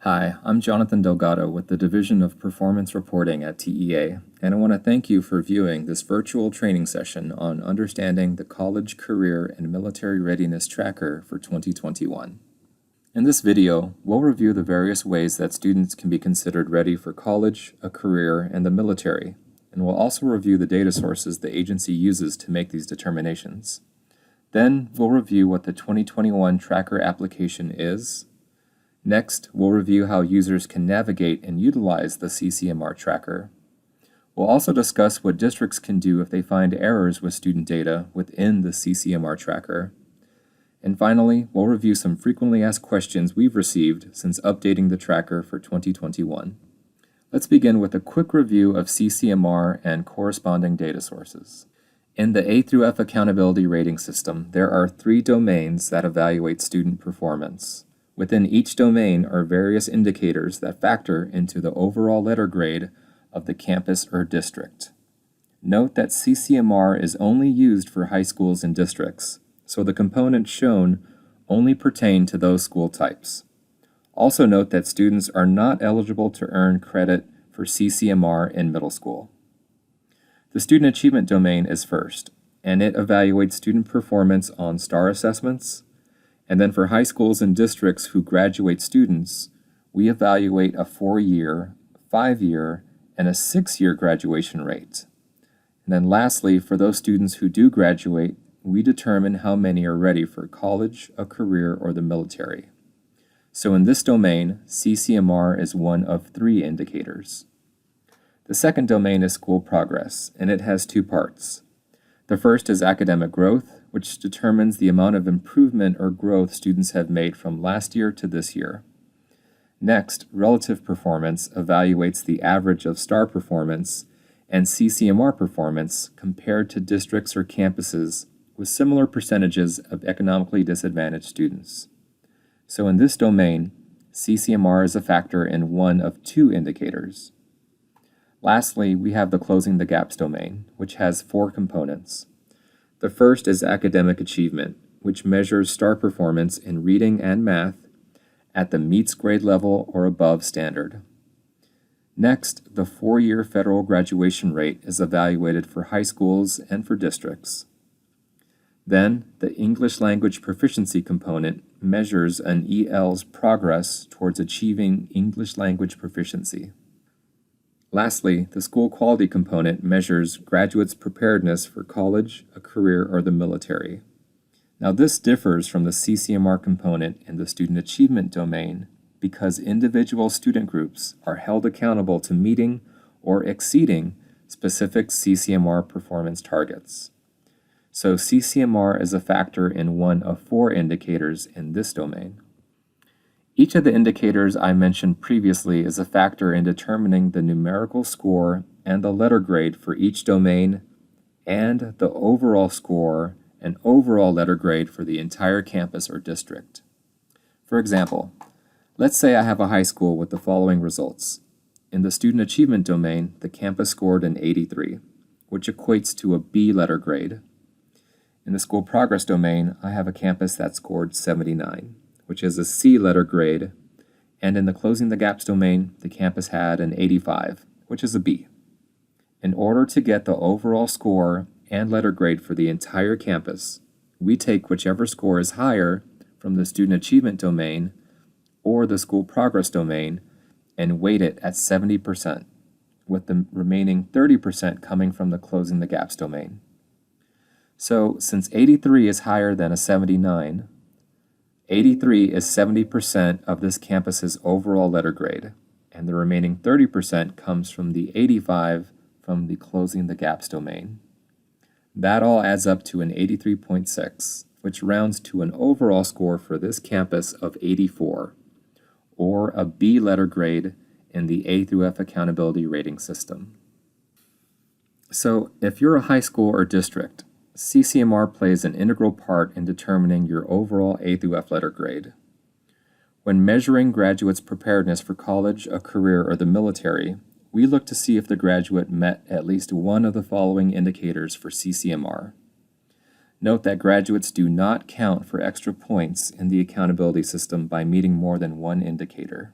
Hi, I'm Jonathan Delgado with the Division of Performance Reporting at TEA, and I want to thank you for viewing this virtual training session on understanding the College, Career, and Military Readiness Tracker for 2021. In this video, we'll review the various ways that students can be considered ready for college, a career, and the military, and we'll also review the data sources the agency uses to make these determinations. Then, we'll review what the 2021 Tracker application is. Next, we'll review how users can navigate and utilize the CCMR Tracker. We'll also discuss what districts can do if they find errors with student data within the CCMR Tracker. And finally, we'll review some frequently asked questions we've received since updating the tracker for 2021. Let's begin with a quick review of CCMR and corresponding data sources. In the A through F accountability rating system, there are 3 domains that evaluate student performance. Within each domain are various indicators that factor into the overall letter grade of the campus or district. Note that CCMR is only used for high schools and districts, so the components shown only pertain to those school types. Also note that students are not eligible to earn credit for CCMR in middle school. The student achievement domain is first, and it evaluates student performance on STAR assessments. And then for high schools and districts who graduate students, we evaluate a 4-year, 5-year, and a 6-year graduation rate. And then lastly, for those students who do graduate, we determine how many are ready for college, a career, or the military. So in this domain, CCMR is one of 3 indicators. The second domain is school progress, and it has 2 parts. The first is academic growth, which determines the amount of improvement or growth students have made from last year to this year. Next, relative performance evaluates the average of STAR performance and CCMR performance compared to districts or campuses with similar percentages of economically disadvantaged students. So in this domain, CCMR is a factor in one of 2 indicators. Lastly, we have the Closing the Gaps domain, which has 4 components. The first is academic achievement, which measures STAR performance in reading and math at the meets grade level or above standard. Next, the 4-year federal graduation rate is evaluated for high schools and for districts. Then, the English language proficiency component measures an EL's progress towards achieving English language proficiency. Lastly, the school quality component measures graduates' preparedness for college, a career, or the military. Now this differs from the CCMR component in the student achievement domain because individual student groups are held accountable to meeting or exceeding specific CCMR performance targets. So CCMR is a factor in one of 4 indicators in this domain. Each of the indicators I mentioned previously is a factor in determining the numerical score and the letter grade for each domain and the overall score and overall letter grade for the entire campus or district. For example, let's say I have a high school with the following results. In the student achievement domain, the campus scored an 83, which equates to a B letter grade. In the school progress domain, I have a campus that scored 79. Which is a C letter grade, and in the Closing the Gaps domain, the campus had an 85, which is a B. In order to get the overall score and letter grade for the entire campus, we take whichever score is higher from the Student Achievement domain or the School Progress domain and weight it at 70%, with the remaining 30% coming from the Closing the Gaps domain. So, since 83 is higher than a 79, 83 is 70% of this campus's overall letter grade, and the remaining 30% comes from the 85 from the Closing the Gaps domain. That all adds up to an 83.6, which rounds to an overall score for this campus of 84, or a B letter grade in the A through F accountability rating system. So, if you're a high school or district, CCMR plays an integral part in determining your overall A through F letter grade. When measuring graduates' preparedness for college, a career, or the military, we look to see if the graduate met at least one of the following indicators for CCMR. Note that graduates do not count for extra points in the accountability system by meeting more than one indicator.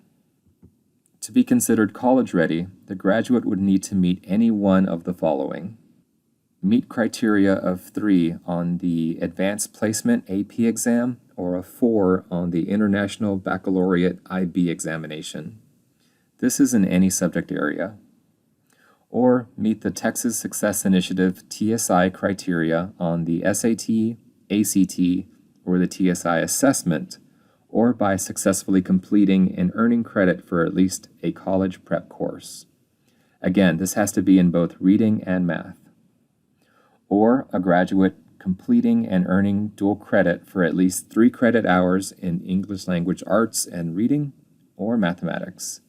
To be considered college-ready, the graduate would need to meet any one of the following. Meet criteria of 3 on the Advanced Placement AP exam or a 4 on the International Baccalaureate IB examination. This is in any subject area. Or meet the Texas Success Initiative TSI criteria on the SAT, ACT, or the TSI assessment, or by successfully completing and earning credit for at least a college prep course. Again, this has to be in both reading and math. Or a graduate completing and earning dual credit for at least 3 credit hours in English language arts and reading or mathematics,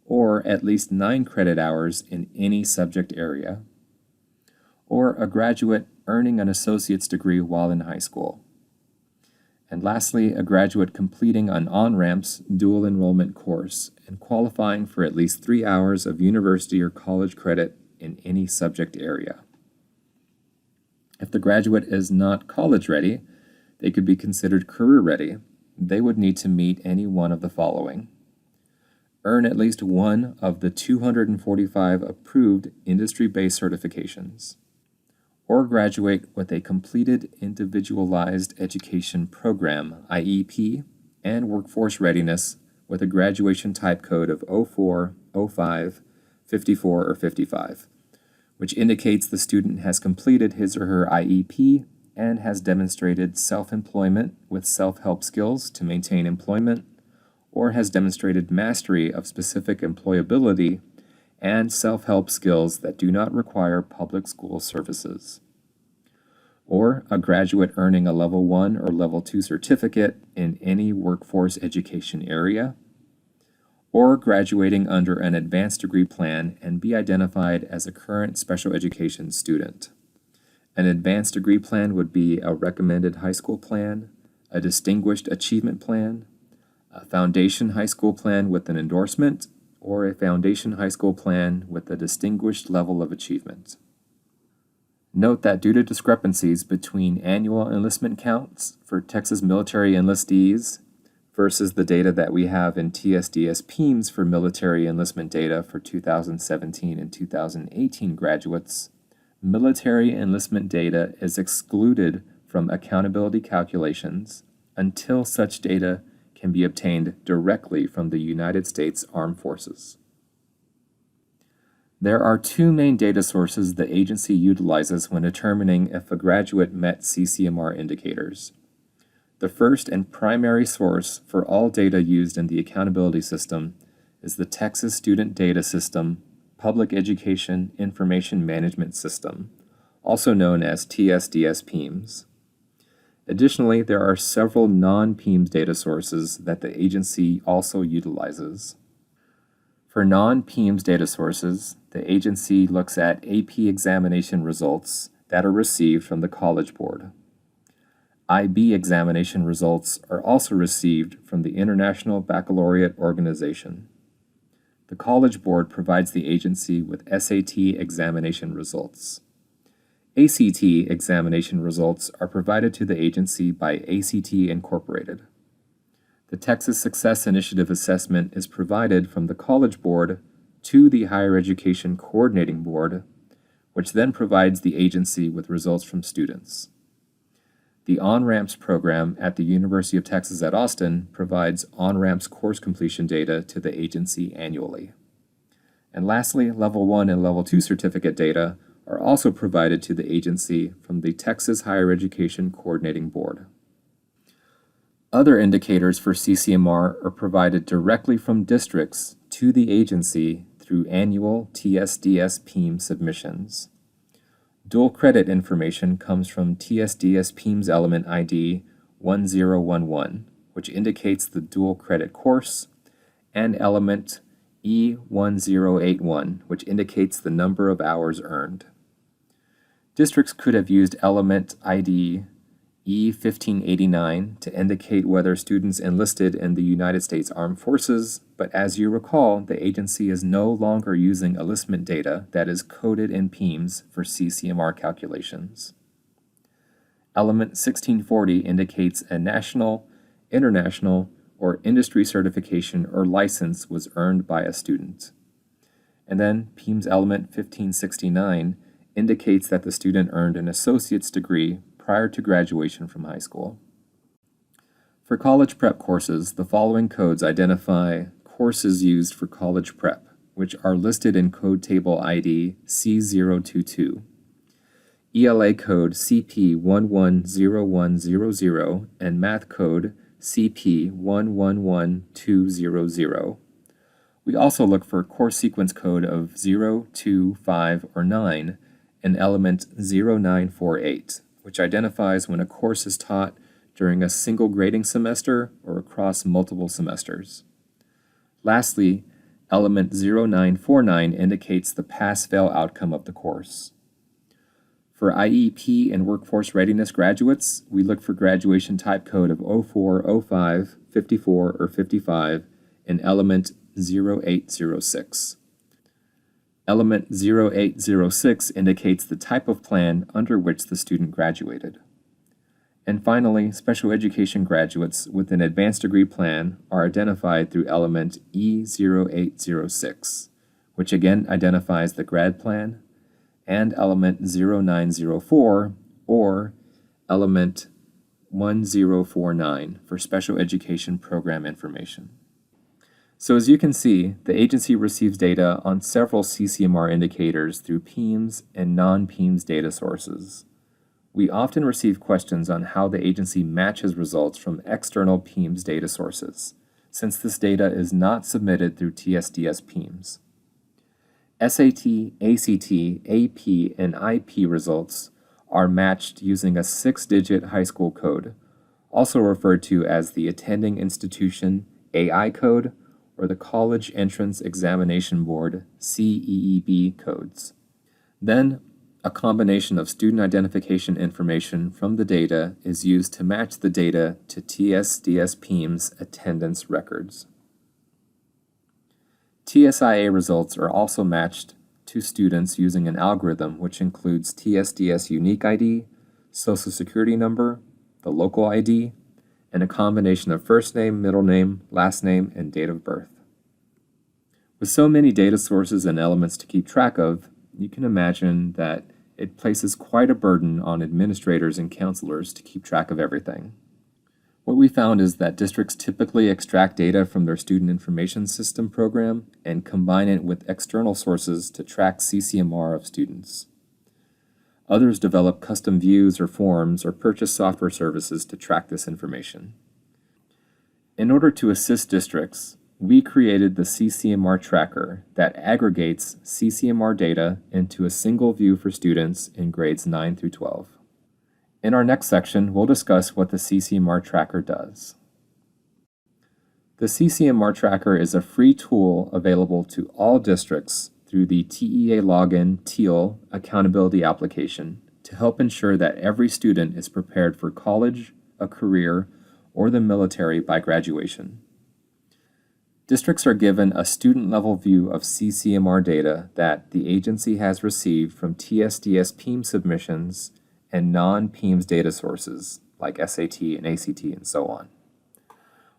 or at least 9 credit hours in any subject area. Or a graduate earning an associate's degree while in high school. And lastly, a graduate completing an on-ramps dual enrollment course and qualifying for at least 3 hours of university or college credit in any subject area. If the graduate is not college-ready, they could be considered career-ready. They would need to meet any one of the following. Earn at least one of the 245 approved industry-based certifications, or graduate with a completed Individualized Education Program, IEP, and workforce readiness with a graduation type code of 04, 05, 54, or 55, which indicates the student has completed his or her IEP and has demonstrated self-employment with self-help skills to maintain employment, or has demonstrated mastery of specific employability and self-help skills that do not require public school services. Or a graduate earning a Level 1 or Level 2 certificate in any workforce education area, or graduating under an advanced degree plan and be identified as a current special education student. An advanced degree plan would be a recommended high school plan, a distinguished achievement plan, a foundation high school plan with an endorsement, or a foundation high school plan with a distinguished level of achievement. Note that due to discrepancies between annual enlistment counts for Texas military enlistees versus the data that we have in TSDS PEIMS for military enlistment data for 2017 and 2018 graduates, military enlistment data is excluded from accountability calculations until such data can be obtained directly from the United States Armed Forces. There are 2 main data sources the agency utilizes when determining if a graduate met CCMR indicators. The first and primary source for all data used in the accountability system is the Texas Student Data System Public Education Information Management System, also known as TSDS PEIMS. Additionally, there are several non-PEIMS data sources that the agency also utilizes. For non-PEIMS data sources, the agency looks at AP examination results that are received from the College Board. IB examination results are also received from the International Baccalaureate Organization. The College Board provides the agency with SAT examination results. ACT examination results are provided to the agency by ACT Incorporated. The Texas Success Initiative assessment is provided from the College Board to the Higher Education Coordinating Board, which then provides the agency with results from students. The On-Ramps program at the University of Texas at Austin provides On-Ramps course completion data to the agency annually. And lastly, Level 1 and Level 2 certificate data are also provided to the agency from the Texas Higher Education Coordinating Board. Other indicators for CCMR are provided directly from districts to the agency through annual TSDS PEIMS submissions. Dual credit information comes from TSDS PEIMS element ID 1011, which indicates the dual credit course, and element E1081, which indicates the number of hours earned. Districts could have used element ID E1589 to indicate whether students enlisted in the United States Armed Forces, but as you recall, the agency is no longer using enlistment data that is coded in PEIMS for CCMR calculations. Element 1640 indicates a national, international, or industry certification or license was earned by a student. And then PEIMS element 1569 indicates that the student earned an associate's degree prior to graduation from high school. For college prep courses, the following codes identify courses used for college prep, which are listed in Code Table ID C022. ELA code CP110100 and Math code CP111200. We also look for course sequence code of 0, 2, 5, or 9 and element 0948, which identifies when a course is taught during a single grading semester or across multiple semesters. Lastly, element 0949 indicates the pass-fail outcome of the course. For IEP and workforce readiness graduates, we look for graduation type code of 04, 05, 54, or 55 in element 0806. Element 0806 indicates the type of plan under which the student graduated. And finally, special education graduates with an advanced degree plan are identified through element E0806, which again identifies the grad plan, and element 0904 or element 1049 for special education program information. So as you can see, the agency receives data on several CCMR indicators through PEIMS and non-PEIMS data sources. We often receive questions on how the agency matches results from external PEIMS data sources, since this data is not submitted through TSDS PEIMS. SAT, ACT, AP, and IP results are matched using a 6-digit high school code, also referred to as the Attending Institution AI code or the College Entrance Examination Board CEEB codes. Then, a combination of student identification information from the data is used to match the data to TSDS PEIMS attendance records. TSIA results are also matched to students using an algorithm which includes TSDS unique ID, social security number, the local ID, and a combination of first name, middle name, last name, and date of birth. With so many data sources and elements to keep track of, you can imagine that it places quite a burden on administrators and counselors to keep track of everything. What we found is that districts typically extract data from their Student Information System program and combine it with external sources to track CCMR of students. Others develop custom views or forms or purchase software services to track this information. In order to assist districts, we created the CCMR Tracker that aggregates CCMR data into a single view for students in grades 9 through 12. In our next section, we'll discuss what the CCMR Tracker does. The CCMR Tracker is a free tool available to all districts through the TEA Login TEAL accountability application to help ensure that every student is prepared for college, a career, or the military by graduation. Districts are given a student-level view of CCMR data that the agency has received from TSDS PEIMS submissions and non-PEIMS data sources like SAT and ACT and so on.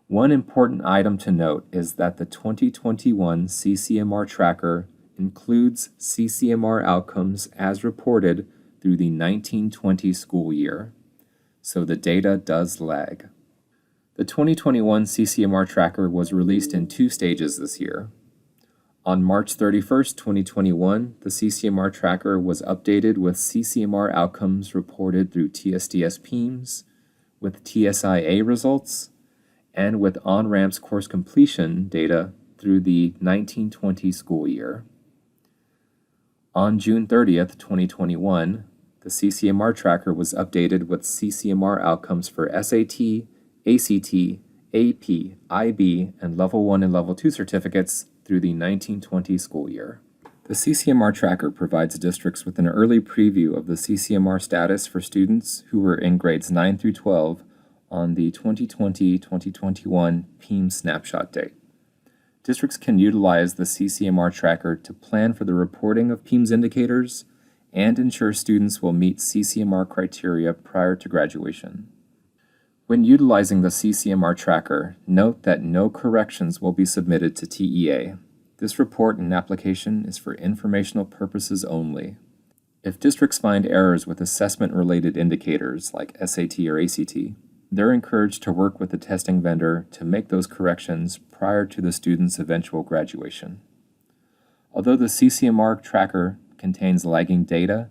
One important item to note is that the 2021 CCMR Tracker includes CCMR outcomes as reported through the 1920 school year, so the data does lag. The 2021 CCMR Tracker was released in 2 stages this year. On March 31st, 2021, the CCMR Tracker was updated with CCMR outcomes reported through TSDS PEIMS, with TSIA results, and with on-ramps course completion data through the 1920 school year. On June 30th, 2021, the CCMR Tracker was updated with CCMR outcomes for SAT, ACT, AP, IB, and Level 1 and Level 2 certificates through the 1920 school year. The CCMR Tracker provides districts with an early preview of the CCMR status for students who were in grades 9 through 12 on the 2020-2021 PEIMS snapshot date. Districts can utilize the CCMR Tracker to plan for the reporting of PEIMS indicators and ensure students will meet CCMR criteria prior to graduation. When utilizing the CCMR Tracker, note that no corrections will be submitted to TEA. This report and application is for informational purposes only. If districts find errors with assessment-related indicators like SAT or ACT, they're encouraged to work with the testing vendor to make those corrections prior to the student's eventual graduation. Although the CCMR Tracker contains lagging data,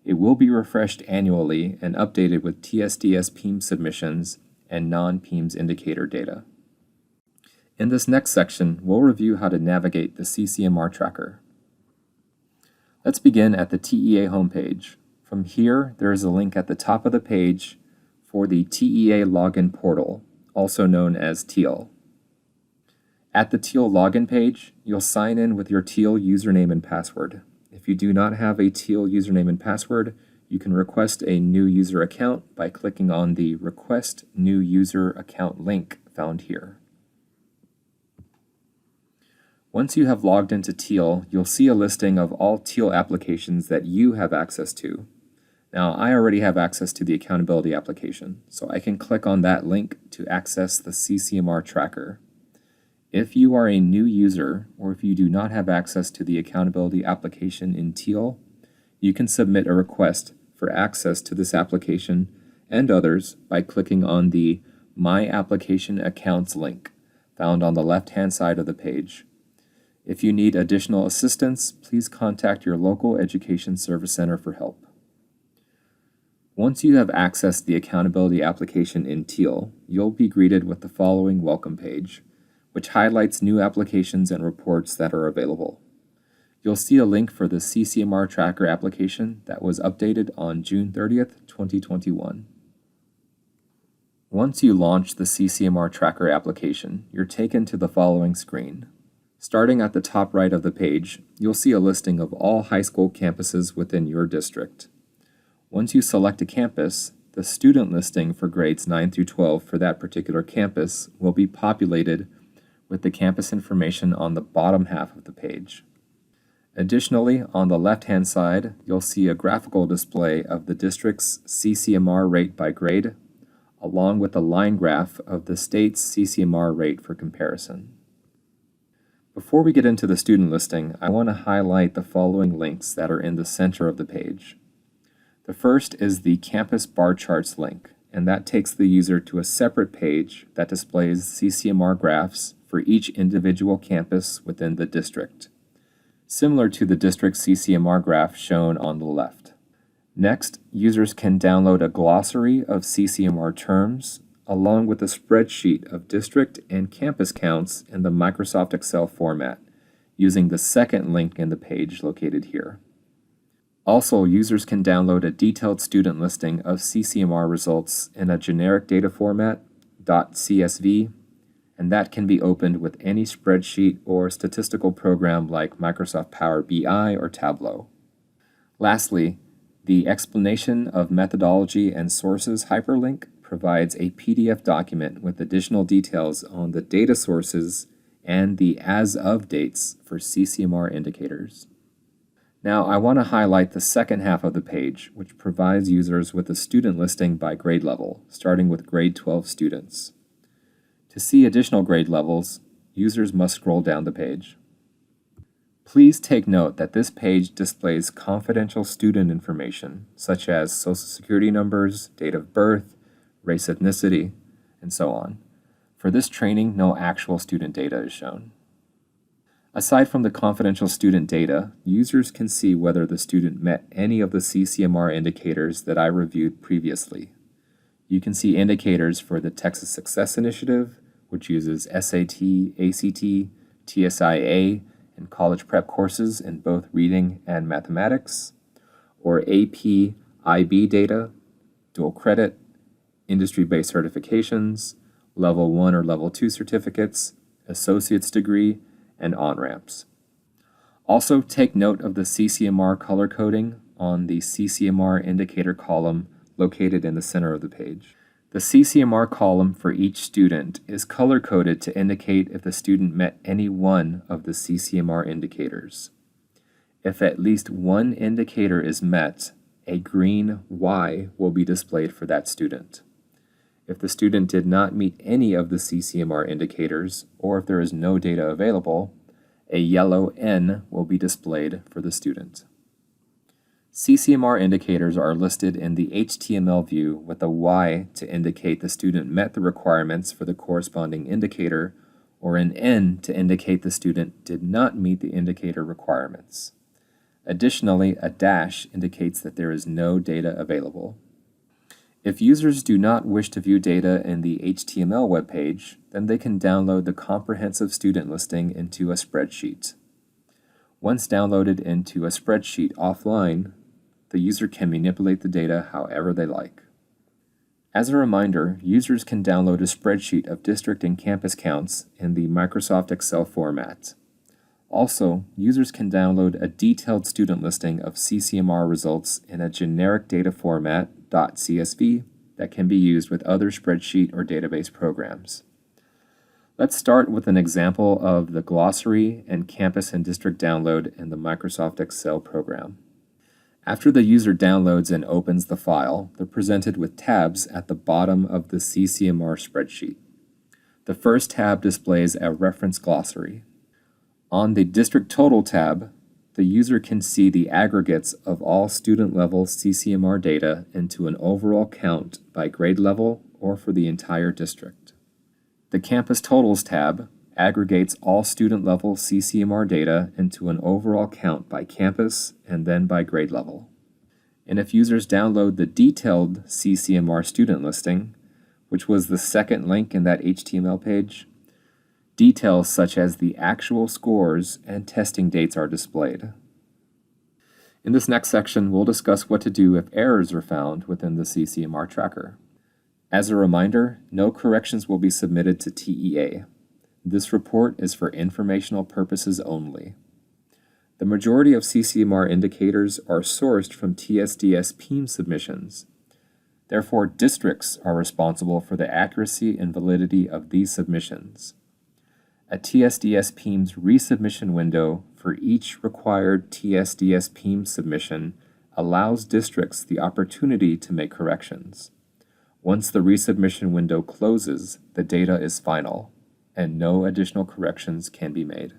it will be refreshed annually and updated with TSDS PEIMS submissions and non-PEIMS indicator data. In this next section, we'll review how to navigate the CCMR Tracker. Let's begin at the TEA homepage. From here, there is a link at the top of the page for the TEA login portal, also known as TEAL. At the TEAL login page, you'll sign in with your TEAL username and password. If you do not have a TEAL username and password, you can request a new user account by clicking on the Request New User Account link found here. Once you have logged into TEAL, you'll see a listing of all TEAL applications that you have access to. Now, I already have access to the accountability application, so I can click on that link to access the CCMR Tracker. If you are a new user, or if you do not have access to the accountability application in TEAL, you can submit a request for access to this application and others by clicking on the My Application Accounts link found on the left-hand side of the page. If you need additional assistance, please contact your local Education Service Center for help. Once you have accessed the accountability application in TEAL, you'll be greeted with the following welcome page, which highlights new applications and reports that are available. You'll see a link for the CCMR Tracker application that was updated on June 30th, 2021. Once you launch the CCMR Tracker application, you're taken to the following screen. Starting at the top right of the page, you'll see a listing of all high school campuses within your district. Once you select a campus, the student listing for grades 9 through 12 for that particular campus will be populated with the campus information on the bottom half of the page. Additionally, on the left-hand side, you'll see a graphical display of the district's CCMR rate by grade, along with a line graph of the state's CCMR rate for comparison. Before we get into the student listing, I want to highlight the following links that are in the center of the page. The first is the Campus Bar Charts link, and that takes the user to a separate page that displays CCMR graphs for each individual campus within the district, similar to the district CCMR graph shown on the left. Next, users can download a glossary of CCMR terms, along with a spreadsheet of district and campus counts in the Microsoft Excel format, using the second link in the page located here. Also, users can download a detailed student listing of CCMR results in a generic data format, .csv, and that can be opened with any spreadsheet or statistical program like Microsoft Power BI or Tableau. Lastly, the Explanation of Methodology and Sources hyperlink provides a PDF document with additional details on the data sources and the as-of dates for CCMR indicators. Now, I want to highlight the second half of the page, which provides users with a student listing by grade level, starting with grade 12 students. To see additional grade levels, users must scroll down the page. Please take note that this page displays confidential student information, such as social security numbers, date of birth, race, ethnicity, and so on. For this training, no actual student data is shown. Aside from the confidential student data, users can see whether the student met any of the CCMR indicators that I reviewed previously. You can see indicators for the Texas Success Initiative, which uses SAT, ACT, TSIA, and college prep courses in both reading and mathematics, or AP IB data, dual credit, industry-based certifications, level 1 or level 2 certificates, associate's degree, and on-ramps. Also, take note of the CCMR color coding on the CCMR indicator column located in the center of the page. The CCMR column for each student is color-coded to indicate if the student met any one of the CCMR indicators. If at least one indicator is met, a green Y will be displayed for that student. If the student did not meet any of the CCMR indicators, or if there is no data available, a yellow N will be displayed for the student. CCMR indicators are listed in the HTML view with a Y to indicate the student met the requirements for the corresponding indicator, or an N to indicate the student did not meet the indicator requirements. Additionally, a dash indicates that there is no data available. If users do not wish to view data in the HTML web page, then they can download the comprehensive student listing into a spreadsheet. Once downloaded into a spreadsheet offline, the user can manipulate the data however they like. As a reminder, users can download a spreadsheet of district and campus counts in the Microsoft Excel format. Also, users can download a detailed student listing of CCMR results in a generic data format .csv that can be used with other spreadsheet or database programs. Let's start with an example of the glossary and campus and district download in the Microsoft Excel program. After the user downloads and opens the file, they're presented with tabs at the bottom of the CCMR spreadsheet. The first tab displays a reference glossary. On the District Total tab, the user can see the aggregates of all student-level CCMR data into an overall count by grade level or for the entire district. The Campus Totals tab aggregates all student-level CCMR data into an overall count by campus and then by grade level. And if users download the detailed CCMR student listing, which was the second link in that HTML page, details such as the actual scores and testing dates are displayed. In this next section, we'll discuss what to do if errors are found within the CCMR tracker. As a reminder, no corrections will be submitted to TEA. This report is for informational purposes only. The majority of CCMR indicators are sourced from TSDS PEIM submissions. Therefore, districts are responsible for the accuracy and validity of these submissions. A TSDS PEIM's resubmission window for each required TSDS PEIM submission allows districts the opportunity to make corrections. Once the resubmission window closes, the data is final, and no additional corrections can be made.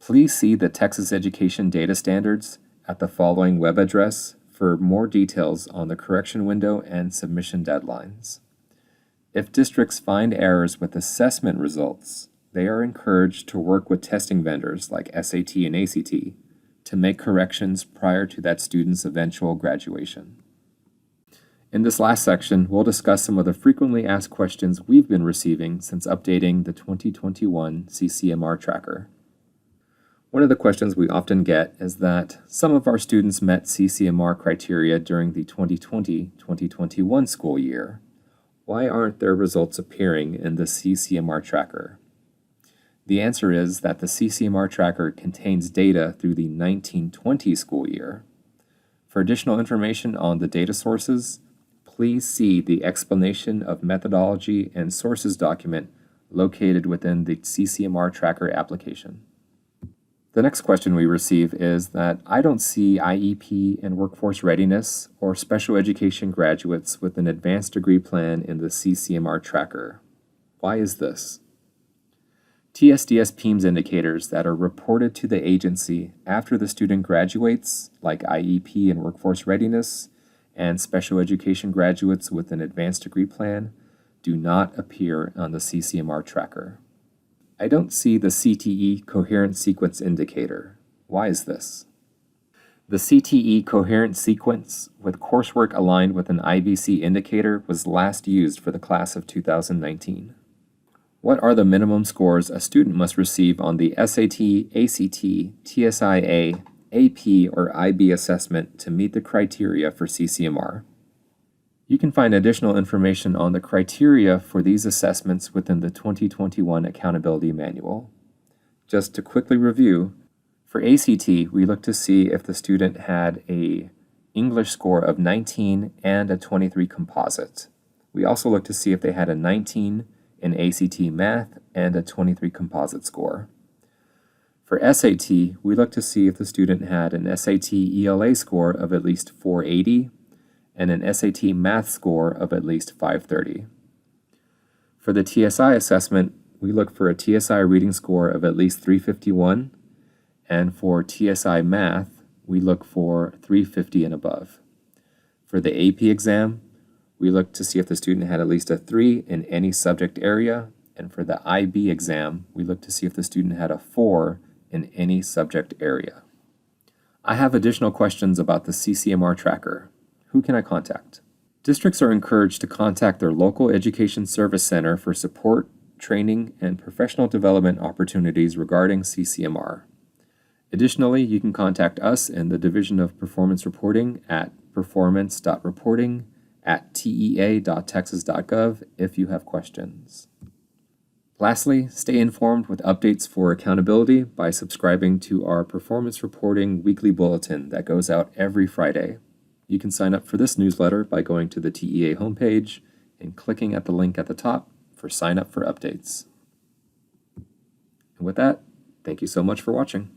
Please see the Texas Education Data Standards at the following web address for more details on the correction window and submission deadlines. If districts find errors with assessment results, they are encouraged to work with testing vendors like SAT and ACT to make corrections prior to that student's eventual graduation. In this last section, we'll discuss some of the frequently asked questions we've been receiving since updating the 2021 CCMR Tracker. One of the questions we often get is that some of our students met CCMR criteria during the 2020-2021 school year. Why aren't their results appearing in the CCMR Tracker? The answer is that the CCMR Tracker contains data through the 1920 school year. For additional information on the data sources, please see the explanation of methodology and sources document located within the CCMR Tracker application. The next question we receive is that I don't see IEP and workforce readiness or special education graduates with an advanced degree plan in the CCMR Tracker. Why is this? TSDS PEIMS indicators that are reported to the agency after the student graduates, like IEP and workforce readiness, and special education graduates with an advanced degree plan, do not appear on the CCMR Tracker. I don't see the CTE coherent sequence indicator. Why is this? The CTE coherent sequence with coursework aligned with an IBC indicator was last used for the class of 2019. What are the minimum scores a student must receive on the SAT, ACT, TSIA, AP, or IB assessment to meet the criteria for CCMR? You can find additional information on the criteria for these assessments within the 2021 Accountability Manual. Just to quickly review, for ACT, we look to see if the student had an English score of 19 and a 23 composite. We also look to see if they had a 19 in ACT Math and a 23 composite score. For SAT, we look to see if the student had an SAT ELA score of at least 480 and an SAT math score of at least 530. For the TSI assessment, we look for a TSI reading score of at least 351, and for TSI math, we look for 350 and above. For the AP exam, we look to see if the student had at least a 3 in any subject area, and for the IB exam, we look to see if the student had a 4 in any subject area. I have additional questions about the CCMR Tracker. Who can I contact? Districts are encouraged to contact their local education service center for support, training, and professional development opportunities regarding CCMR. Additionally, you can contact us in the Division of Performance Reporting at performance.reporting@tea.texas.gov if you have questions. Lastly, stay informed with updates for accountability by subscribing to our Performance Reporting Weekly Bulletin that goes out every Friday. You can sign up for this newsletter by going to the TEA homepage and clicking at the link at the top for sign up for updates. And with that, thank you so much for watching.